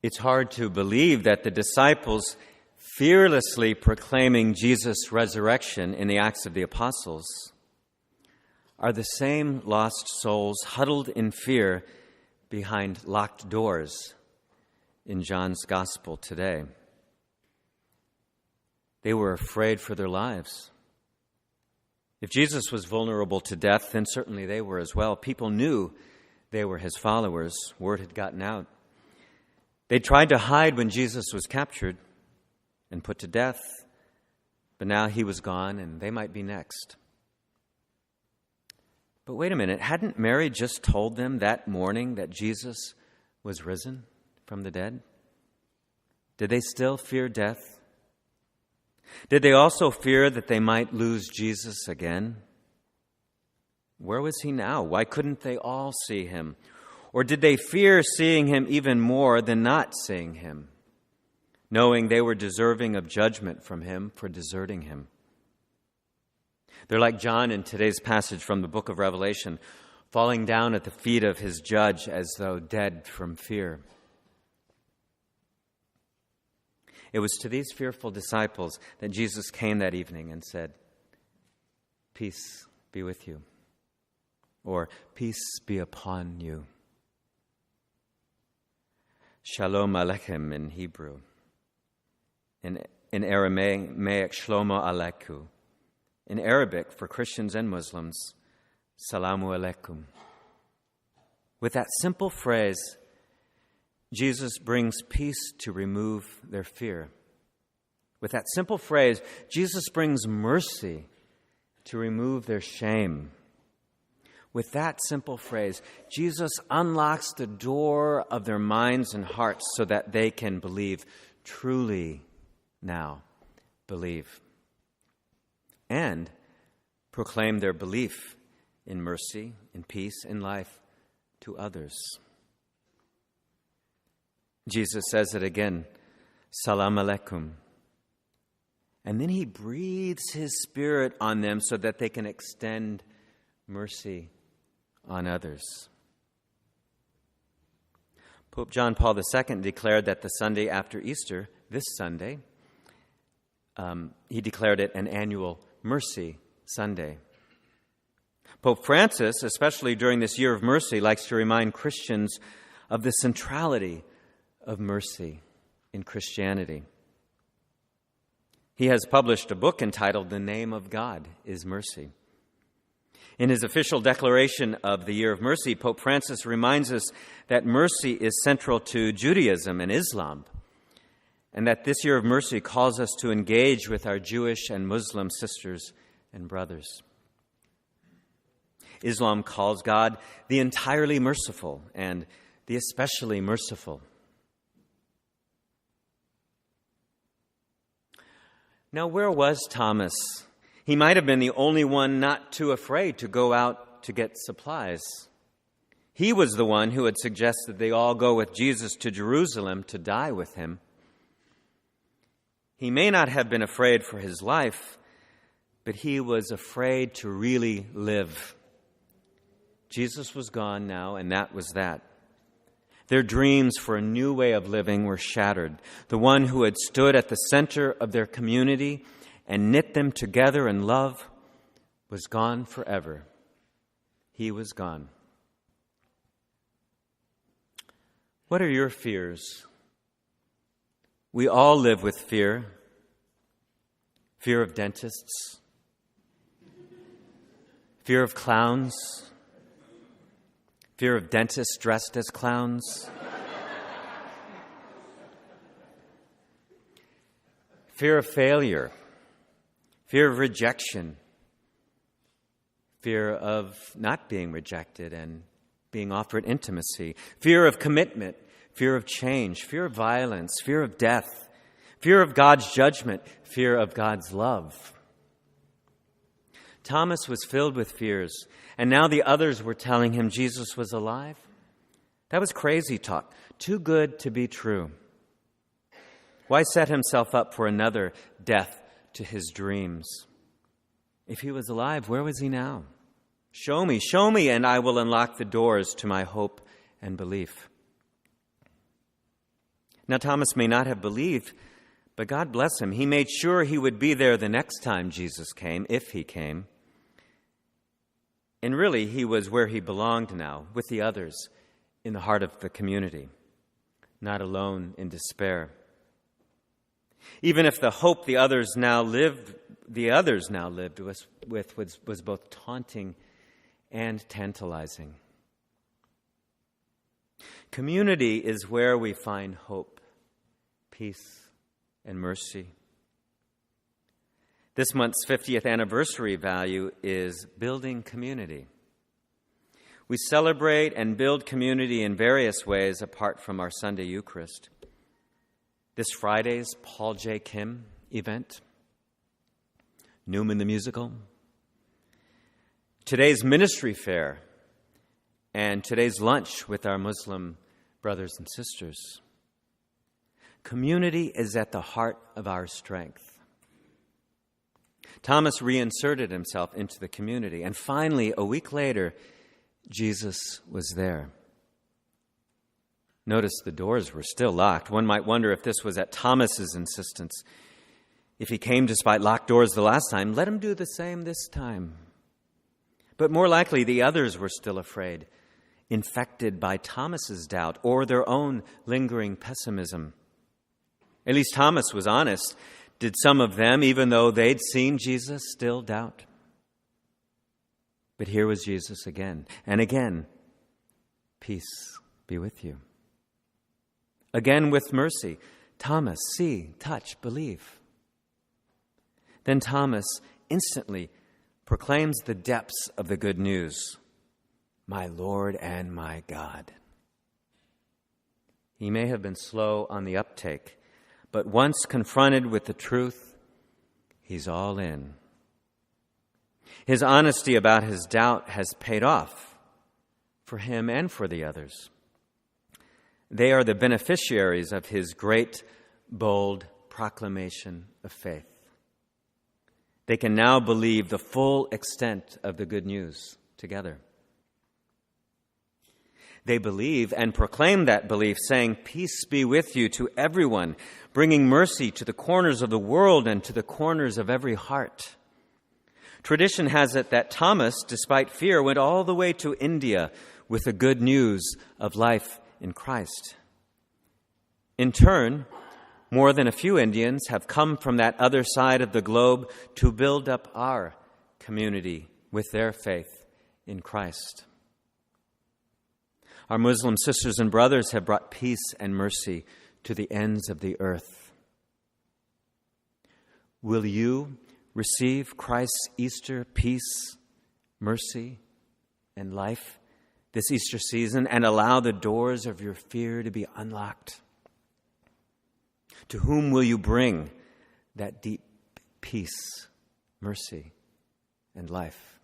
It's hard to believe that the disciples fearlessly proclaiming Jesus' resurrection in the Acts of the Apostles are the same lost souls huddled in fear behind locked doors in John's Gospel today. They were afraid for their lives. If Jesus was vulnerable to death, then certainly they were as well. People knew they were his followers. Word had gotten out. They tried to hide when Jesus was captured and put to death, but now he was gone and they might be next. But wait a minute, hadn't Mary just told them that morning that Jesus was risen from the dead? Did they still fear death? Did they also fear that they might lose Jesus again? Where was he now? Why couldn't they all see him? Or did they fear seeing him even more than not seeing him, knowing they were deserving of judgment from him for deserting him? They're like John in today's passage from the book of Revelation, falling down at the feet of his judge as though dead from fear. It was to these fearful disciples that Jesus came that evening and said, "Peace be with you," or "Peace be upon you." Shalom aleichem in Hebrew. In Aramaic, Shlomo aleichem. In Arabic, for Christians and Muslims, As-salāmu ʿalaykum. With that simple phrase, Jesus brings peace to remove their fear. With that simple phrase, Jesus brings mercy to remove their shame. With that simple phrase, Jesus unlocks the door of their minds and hearts so that they can believe, truly now believe, and proclaim their belief in mercy, in peace, in life to others. Jesus says it again, "As-salāmu ዐlaykum." And then he breathes his Spirit on them so that they can extend mercy on others. Pope John Paul II declared that the Sunday after Easter, this Sunday, he declared it an annual Mercy Sunday. Pope Francis, especially during this year of mercy, likes to remind Christians of the centrality of mercy in Christianity. He has published a book entitled "The Name of God is Mercy." In his official declaration of the Year of Mercy, Pope Francis reminds us that mercy is central to Judaism and Islam, and that this Year of Mercy calls us to engage with our Jewish and Muslim sisters and brothers. Islam calls God the entirely merciful and the especially merciful. Now, where was Thomas? He might have been the only one not too afraid to go out to get supplies. He was the one who had suggested they all go with Jesus to Jerusalem to die with him. He may not have been afraid for his life, but he was afraid to really live. Jesus was gone now, and that was that. Their dreams for a new way of living were shattered. The one who had stood at the center of their community and knit them together in love was gone forever. He was gone. What are your fears? We all live with fear. Fear of dentists. Fear of clowns. Fear of dentists dressed as clowns. Fear of failure. Fear of rejection. Fear of not being rejected and being offered intimacy. Fear of commitment. Fear of change. Fear of violence. Fear of death. Fear of God's judgment. Fear of God's love. Thomas was filled with fears, and now the others were telling him Jesus was alive. That was crazy talk. Too good to be true. Why set himself up for another death to his dreams? If he was alive, where was he now? Show me, and I will unlock the doors to my hope and belief. Now, Thomas may not have believed, but God bless him. He made sure he would be there the next time Jesus came, if he came. And really, he was where he belonged now, with the others, in the heart of the community, not alone in despair. Even if the hope the others now lived with was both taunting and tantalizing. Community is where we find hope, peace, and mercy. This month's 50th anniversary value is building community. We celebrate and build community in various ways apart from our Sunday Eucharist. This Friday's Paul J. Kim event, Newman the Musical, today's ministry fair, and today's lunch with our Muslim brothers and sisters. Community is at the heart of our strength. Thomas reinserted himself into the community, and finally, a week later, Jesus was there. Notice the doors were still locked. One might wonder if this was at Thomas's insistence. If he came despite locked doors the last time, let him do the same this time. But more likely, the others were still afraid, infected by Thomas's doubt or their own lingering pessimism. At least Thomas was honest. Did some of them, even though they'd seen Jesus, still doubt? But here was Jesus again, and again, peace be with you. Again with mercy, Thomas, see, touch, believe. Then Thomas instantly proclaims the depths of the good news, my Lord and my God. He may have been slow on the uptake, but once confronted with the truth, he's all in. His honesty about his doubt has paid off for him and for the others. They are the beneficiaries of his great, bold proclamation of faith. They can now believe the full extent of the good news together. They believe and proclaim that belief, saying, peace be with you to everyone, bringing mercy to the corners of the world and to the corners of every heart. Tradition has it that Thomas, despite fear, went all the way to India with the good news of life in Christ. In turn, more than a few Indians have come from that other side of the globe to build up our community with their faith in Christ. Our Muslim sisters and brothers have brought peace and mercy to the ends of the earth. Will you receive Christ's Easter peace, mercy, and life this Easter season and allow the doors of your fear to be unlocked? To whom will you bring that deep peace, mercy, and life?